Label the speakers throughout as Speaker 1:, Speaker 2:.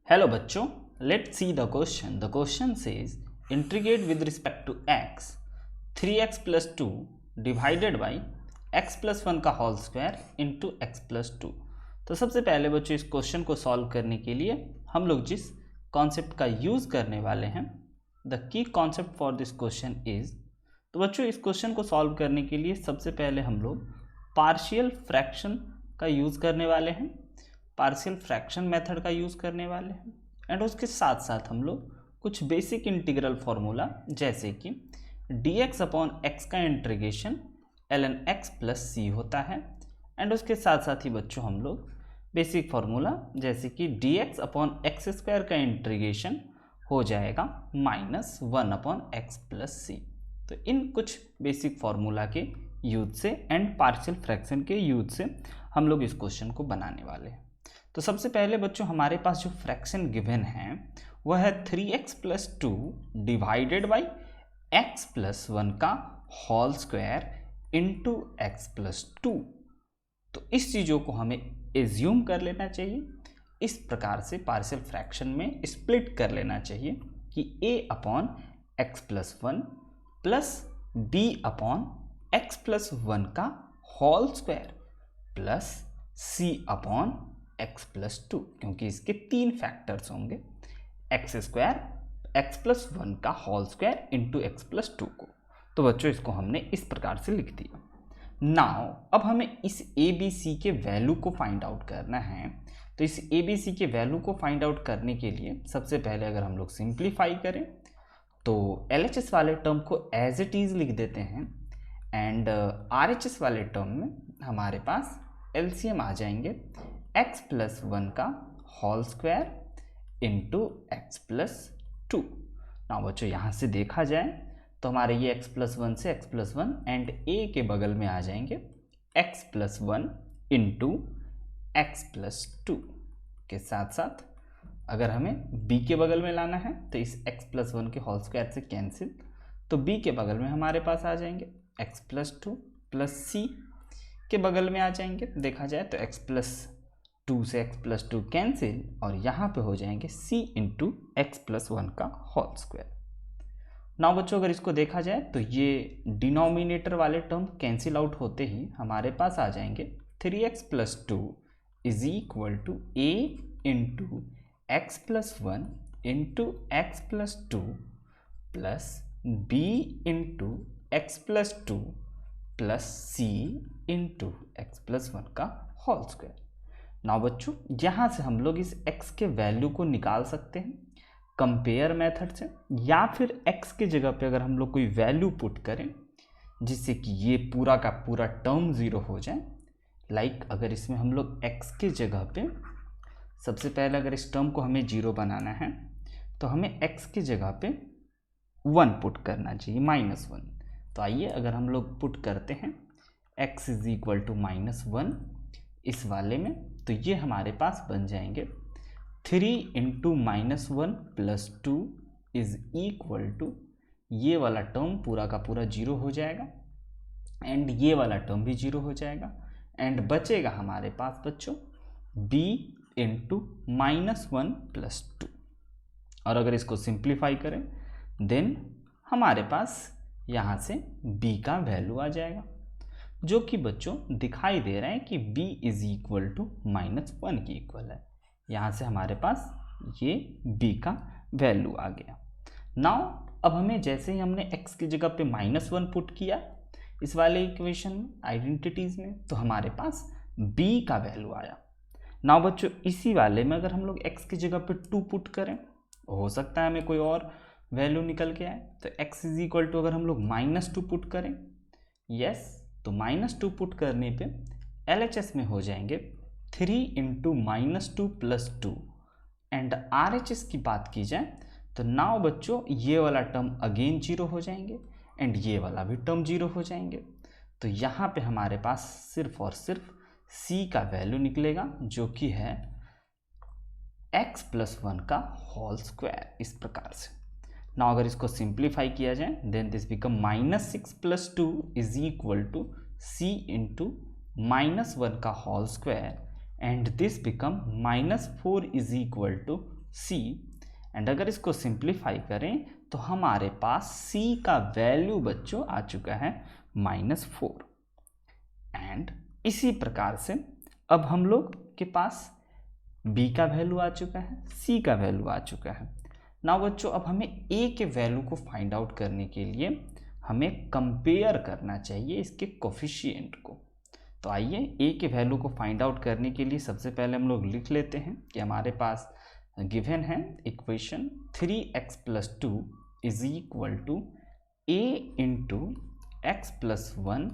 Speaker 1: Hello बच्चों, let's see the question. The question says integrate with respect to x 3x plus 2 divided by x plus 1 का whole square into x plus 2। तो सबसे पहले बच्चों इस question को solve करने के लिए हम लोग जिस कॉन्सेप्ट का यूज़ करने वाले हैं, the key concept for this question is, तो बच्चों इस क्वेश्चन को सॉल्व करने के लिए सबसे पहले हम लोग पार्शियल फ्रैक्शन का यूज़ करने वाले हैं, पार्शियल फ्रैक्शन मेथड का यूज़ करने वाले हैं। एंड उसके साथ साथ हम लोग कुछ बेसिक इंटीग्रल फार्मूला जैसे कि dx अपॉन एक्स का इंटीग्रेशन ln x प्लस सी होता है। एंड उसके साथ साथ ही बच्चों हम लोग बेसिक फार्मूला जैसे कि dx अपॉन एक्स स्क्वायर का इंटीग्रेशन हो जाएगा -1 अपॉन एक्स प्लस सी। तो इन कुछ बेसिक फार्मूला के यूज से एंड पार्शियल फ्रैक्शन के यूज से हम लोग इस क्वेश्चन को बनाने वाले हैं। तो सबसे पहले बच्चों हमारे पास जो फ्रैक्शन गिवन है वह है 3x plus 2 divided by x plus 1 का whole square into x plus 2। तो इस चीज़ों को हमें एज्यूम कर लेना चाहिए, इस प्रकार से पार्शियल फ्रैक्शन में स्प्लिट कर लेना चाहिए कि a upon x plus 1 plus b upon x plus 1 का whole square plus c upon x plus 2, क्योंकि इसके तीन फैक्टर्स होंगे, एक्स स्क्वायर एक्स प्लस 1 का whole square into x plus 2 को। तो बच्चों इसको हमने इस प्रकार से लिख दिया। नाउ अब हमें इस ए बी सी के वैल्यू को फाइंड आउट करना है। तो इस ए बी सी के वैल्यू को फाइंड आउट करने के लिए सबसे पहले अगर हम लोग सिंप्लीफाई करें तो एल एच एस वाले टर्म को एज इट इज लिख देते हैं एंड आर एच एस वाले टर्म में हमारे पास एलसीएम आ जाएंगे x प्लस 1 का whole square into x plus 2। ना बच्चों यहाँ से देखा जाए तो हमारे ये x प्लस 1 से x प्लस 1 एंड a के बगल में आ जाएंगे x plus 1 into x plus 2 के साथ साथ अगर हमें b के बगल में लाना है तो इस x प्लस 1 के होल स्क्वायर से कैंसिल, तो b के बगल में हमारे पास आ जाएंगे x प्लस 2 प्लस c के बगल में आ जाएंगे, देखा जाए तो x प्लस 2 से x प्लस 2 कैंसिल और यहाँ पे हो जाएंगे c इंटू एक्स प्लस 1 का होल स्क्वायर। नाउ बच्चों अगर इसको देखा जाए तो ये डिनोमिनेटर वाले टर्म कैंसिल आउट होते ही हमारे पास आ जाएंगे 3x plus 2 is equal to a into x plus 1 into x plus 2 plus b into x plus 2 plus c into x plus 1 का होल स्क्वायर। नाउ बच्चों यहाँ से हम लोग इस x के वैल्यू को निकाल सकते हैं कंपेयर मेथड से, या फिर x के जगह पे अगर हम लोग कोई वैल्यू पुट करें जिससे कि ये पूरा का पूरा टर्म ज़ीरो हो जाए। लाइक अगर इसमें हम लोग x के जगह पे सबसे पहले अगर इस टर्म को हमें जीरो बनाना है तो हमें x के जगह पे 1 पुट करना चाहिए -1। तो आइए अगर हम लोग पुट करते हैं x इज इक्वल टू -1 इस वाले में, तो ये हमारे पास बन जाएंगे 3 into -1 plus 2 is equal to ये वाला टर्म पूरा का पूरा जीरो हो जाएगा एंड ये वाला टर्म भी जीरो हो जाएगा एंड बचेगा हमारे पास बच्चों b इंटू -1 प्लस 2। और अगर इसको सिंप्लीफाई करें देन हमारे पास यहाँ से b का वैल्यू आ जाएगा जो कि बच्चों दिखाई दे रहा है कि b इज इक्वल टू -1 की इक्वल है। यहाँ से हमारे पास ये b का वैल्यू आ गया। नाउ अब हमें जैसे ही हमने x की जगह पे -1 पुट किया इस वाले इक्वेशन में आइडेंटिटीज़ में, तो हमारे पास b का वैल्यू आया। नाउ बच्चों इसी वाले में अगर हम लोग x की जगह पे 2 पुट करें, हो सकता है हमें कोई और वैल्यू निकल के आए। तो x इज इक्वल टू अगर हम लोग -2 पुट करें, यस तो -2 पुट करने पे LHS में हो जाएंगे 3 इंटू -2 प्लस 2 एंड RHS की बात की जाए तो नाउ बच्चों ये वाला टर्म अगेन जीरो हो जाएंगे एंड ये वाला भी टर्म जीरो हो जाएंगे। तो यहाँ पे हमारे पास सिर्फ और सिर्फ C का वैल्यू निकलेगा जो कि है x प्लस 1 का होल स्क्वायर, इस प्रकार से। ना अगर इसको सिंप्लीफाई किया जाए then this become -6 plus 2 is equal to c into -1 का whole square and this become -4 is equal to c, and अगर इसको सिंप्लीफाई करें तो हमारे पास c का वैल्यू बच्चों आ चुका है -4। एंड इसी प्रकार से अब हम लोग के पास b का वैल्यू आ चुका है, c का वैल्यू आ चुका है। नाउ बच्चों अब हमें a के वैल्यू को फाइंड आउट करने के लिए हमें कंपेयर करना चाहिए इसके कोफिशिएंट को। तो आइए a के वैल्यू को फाइंड आउट करने के लिए सबसे पहले हम लोग लिख लेते हैं कि हमारे पास गिवन है equation 3x + 2 is equal to a into x plus 1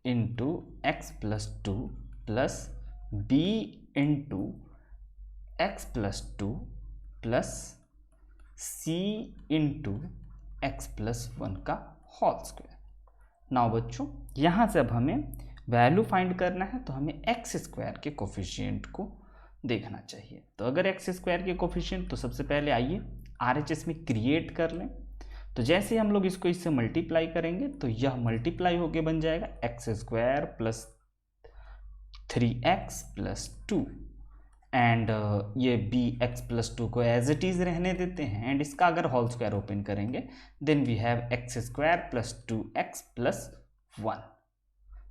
Speaker 1: into x plus 2 plus b into x plus 2 plus c into x plus 1 का होल स्क्वायर। नाउ बच्चों यहाँ से अब हमें वैल्यू फाइंड करना है तो हमें एक्स स्क्वायर के कोफिशिएंट को देखना चाहिए। तो अगर एक्स स्क्वायर के कोफिशिएंट, तो सबसे पहले आइए RHS में क्रिएट कर लें। तो जैसे हम लोग इसको इससे मल्टीप्लाई करेंगे तो यह मल्टीप्लाई होके बन जाएगा x square plus 3x plus 2, and ये bx प्लस 2 को एज इट इज रहने देते हैं, एंड इसका अगर होल स्क्वायर ओपन करेंगे then we have x square plus 2x plus 1।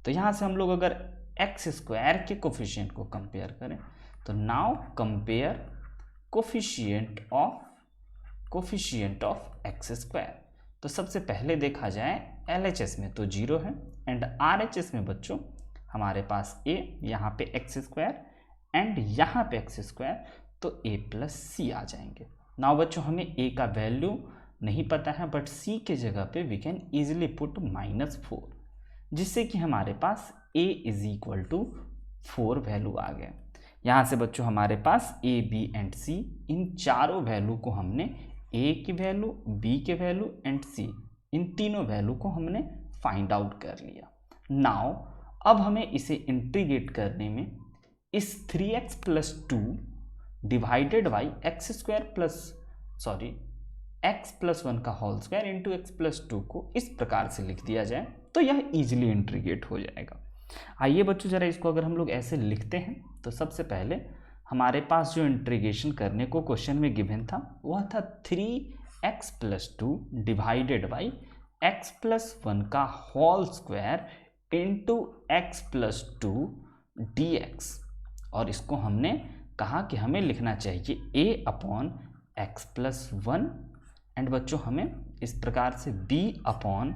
Speaker 1: तो यहाँ से हम लोग अगर एक्स स्क्वायर के कोफिशिएंट को कंपेयर करें तो now compare coefficient of x square. तो सबसे पहले देखा जाए LHS में तो 0 है, एंड RHS में बच्चों हमारे पास a, यहाँ पे एक्स स्क्वायर एंड यहाँ पे एक्स स्क्वायर, तो a प्लस सी आ जाएंगे। नाउ बच्चों हमें a का वैल्यू नहीं पता है, बट c के जगह पे वी कैन इजीली पुट -4, जिससे कि हमारे पास a is equal to 4 value आ गए। यहाँ से बच्चों हमारे पास a, b एंड c, इन चारों वैल्यू को हमने a की वैल्यू, b के वैल्यू एंड c, इन तीनों वैल्यू को हमने फाइंड आउट कर लिया। नाउ अब हमें इसे इंटीग्रेट करने में इस 3x plus 2 divided by x plus 1 का whole square into x plus 2 को इस प्रकार से लिख दिया जाए तो यह इजीली इंटीग्रेट हो जाएगा। आइए बच्चों जरा इसको अगर हम लोग ऐसे लिखते हैं तो सबसे पहले हमारे पास जो इंटीग्रेशन करने को क्वेश्चन में गिवन था वह था 3x plus 2 divided by x plus 1 का whole square into x plus 2 dx, और इसको हमने कहा कि हमें लिखना चाहिए a upon x plus 1, and बच्चों हमें इस प्रकार से b अपॉन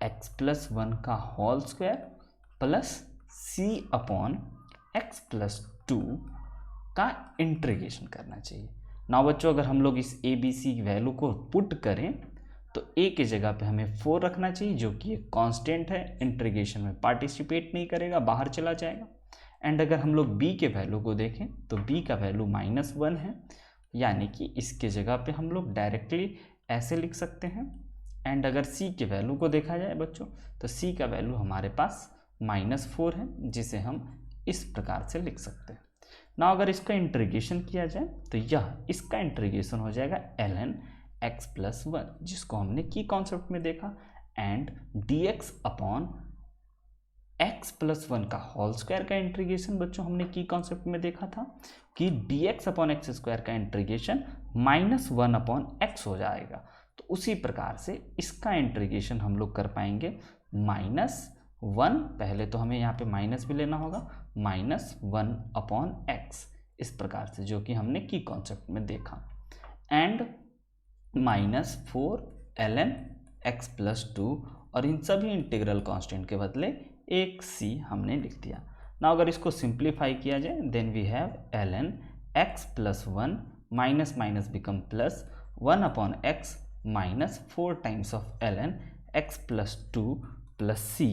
Speaker 1: एक्स प्लस 1 का whole square plus c upon x plus 2 का इंटीग्रेशन करना चाहिए। नाउ बच्चों अगर हम लोग इस a b c की वैल्यू को पुट करें तो a के जगह पे हमें 4 रखना चाहिए, जो कि एक कांस्टेंट है, इंटीग्रेशन में पार्टिसिपेट नहीं करेगा, बाहर चला जाएगा। एंड अगर हम लोग b के वैल्यू को देखें तो b का वैल्यू -1 है, यानी कि इसके जगह पे हम लोग डायरेक्टली ऐसे लिख सकते हैं। एंड अगर c के वैल्यू को देखा जाए बच्चों तो c का वैल्यू हमारे पास -4 है, जिसे हम इस प्रकार से लिख सकते हैं। ना अगर इसका इंटीग्रेशन किया जाए तो यह इसका इंटीग्रेशन हो जाएगा ln x प्लस 1, जिसको हमने की कॉन्सेप्ट में देखा, and dx upon x plus 1 का होल स्क्वायर का इंटीग्रेशन बच्चों हमने की कॉन्सेप्ट में देखा था कि dx अपॉन एक्स स्क्वायर का इंटीग्रेशन -1 अपॉन x हो जाएगा। तो उसी प्रकार से इसका इंटीग्रेशन हम लोग कर पाएंगे -1, पहले तो हमें यहाँ पे माइनस भी लेना होगा, -1 अपॉन x, इस प्रकार से, जो कि हमने की कॉन्सेप्ट में देखा, एंड -4 ln x प्लस 2, और इन सभी इंटीग्रल कांस्टेंट के बदले एक c हमने लिख दिया। ना अगर इसको सिंप्लीफाई किया जाए then we have ln x plus 1 minus minus become plus 1 upon x minus 4 times of ln x plus 2 plus c।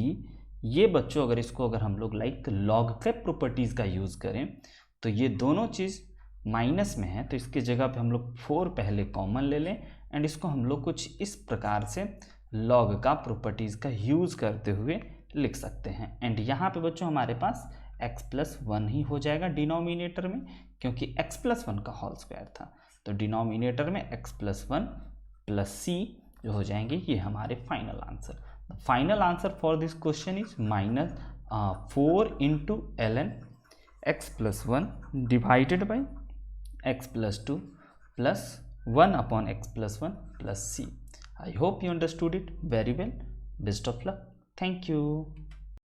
Speaker 1: ये बच्चों अगर हम लोग लाइक लॉग के प्रॉपर्टीज़ का यूज़ करें तो ये दोनों चीज़ माइनस में है, तो इसके जगह पे हम लोग 4 पहले कॉमन ले लें, एंड इसको हम लोग कुछ इस प्रकार से लॉग का प्रॉपर्टीज़ का यूज़ करते हुए लिख सकते हैं। एंड यहाँ पे बच्चों हमारे पास x प्लस 1 ही हो जाएगा डिनोमिनेटर में, क्योंकि x प्लस 1 का होल स्क्वायर था, तो डिनोमिनेटर में x प्लस 1 प्लस c जो हो जाएंगे ये हमारे final answer. Final answer for this question is -4 into ln x plus 1 divided by x plus 2 plus 1 upon x plus 1 plus c. I hope you understood it very well. Best of luck. Thank you.